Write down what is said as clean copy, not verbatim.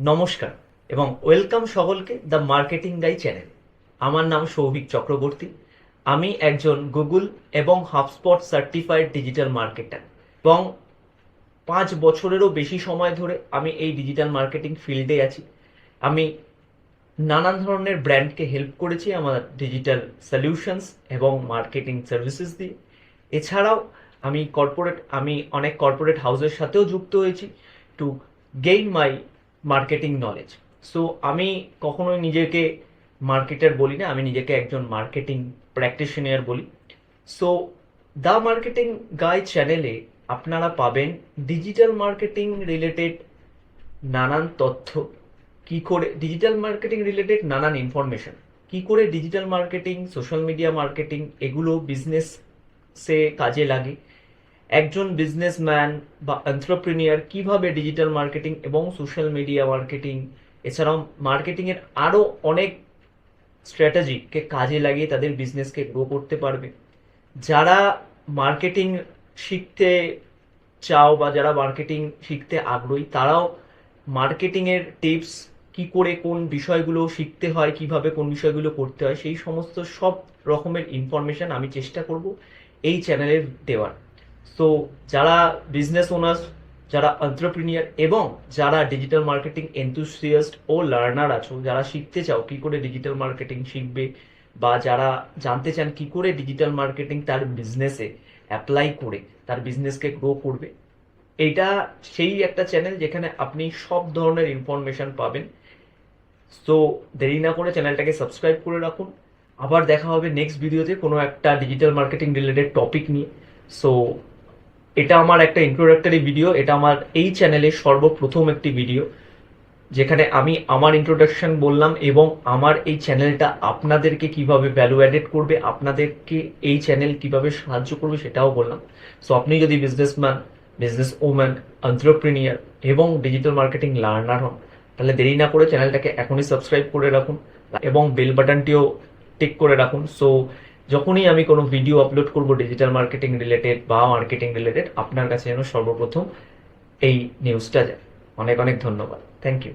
নমস্কার এবং ওয়েলকাম সকলকে দ্য মার্কেটিং গাই চ্যানেল। আমার নাম সৌভিক চক্রবর্তী। আমি একজন গুগল এবং হাবস্পট সার্টিফাইড ডিজিটাল মার্কেটার এবং 5 বছরেরও বেশি সময় ধরে আমি এই ডিজিটাল মার্কেটিং ফিল্ডে আছি। আমি নানান ধরনের ব্র্যান্ডকে হেল্প করেছি আমার ডিজিটাল সলিউশনস এবং মার্কেটিং সার্ভিসেস দিয়ে। এছাড়াও আমি অনেক কর্পোরেট হাউসের সাথেও যুক্ত হয়েছি to gain my marketing knowledge. So আমি কখনোই নিজেকে মার্কেটার বলি না, আমি নিজেকে একজন মার্কেটিং প্র্যাকটিশনার বলি। সো দ্য মার্কেটিং গাই চ্যানেলে আপনারা পাবেন ডিজিটাল মার্কেটিং রিলেটেড নানান তথ্য, কি করে ডিজিটাল মার্কেটিং রিলেটেড নানান ইনফরমেশন, কি করে digital marketing, social media marketing এগুলো বিজনেসে কাজে লাগে, একজন বিজনেসম্যান বা এন্টারপ্রেনিয়ার কিভাবে ডিজিটাল মার্কেটিং এবং সোশ্যাল মিডিয়া মার্কেটিং এছাড়াও মার্কেটিংয়ের আরও অনেক স্ট্র্যাটেজিকে কাজে লাগিয়ে তাদের বিজনেসকে গ্রো করতে পারবে। যারা মার্কেটিং শিখতে চাও বা যারা মার্কেটিং শিখতে আগ্রহী তারাও মার্কেটিংয়ের টিপস, কি করে কোন বিষয়গুলো শিখতে হয়, কিভাবে কোন বিষয়গুলো করতে হয়, সেই সমস্ত সব রকমের ইনফরমেশন আমি চেষ্টা করব এই চ্যানেলে দেওয়ার। সো যারা বিজনেস ওনার্স, যারা এন্টারপ্রেনিয়ার এবং যারা ডিজিটাল মার্কেটিং এনথুসিয়াস্ট ও লার্নার আছো, যারা শিখতে চাও কি করে ডিজিটাল মার্কেটিং শিখবে বা যারা জানতে চান কি করে ডিজিটাল মার্কেটিং তার বিজনেসে অ্যাপ্লাই করে তার বিজনেসকে গ্রো করবে, এইটা সেই একটা চ্যানেল যেখানে আপনি সব ধরনের ইনফরমেশন পাবেন। সো দেরি না করে চ্যানেলটাকে সাবস্ক্রাইব করে রাখুন। আবার দেখা হবে নেক্সট ভিডিওতে কোনো একটা ডিজিটাল মার্কেটিং রিলেটেড টপিক নিয়ে। সো এটা আমার একটা ইন্ট্রোডাক্টরি ভিডিও, এটা আমার এই চ্যানেলের সর্বপ্রথম একটি ভিডিও যেখানে আমি আমার ইন্ট্রোডাকশন বললাম এবং আমার এই চ্যানেলটা আপনাদেরকে কিভাবে ভ্যালু অ্যাডেড করবে, আপনাদেরকে এই চ্যানেল কিভাবে সাহায্য করবে সেটাও বললাম। সো আপনি যদি বিজনেসম্যান, বিজনেস ওম্যান, এন্টারপ্রেনিয়ার এবং ডিজিটাল মার্কেটিং লার্নার হন তাহলে দেরি না করে চ্যানেলটাকে এখনই সাবস্ক্রাইব করে রাখুন এবং বেল বাটনটিও টিক করে রাখুন। সো যখনই আমি কোনো ভিডিও আপলোড করব ডিজিটাল মার্কেটিং রিলেটেড বা মার্কেটিং রিলেটেড, আপনার কাছে যেন সর্বপ্রথম এই নিউজটা যায়। অনেক অনেক ধন্যবাদ। Thank you.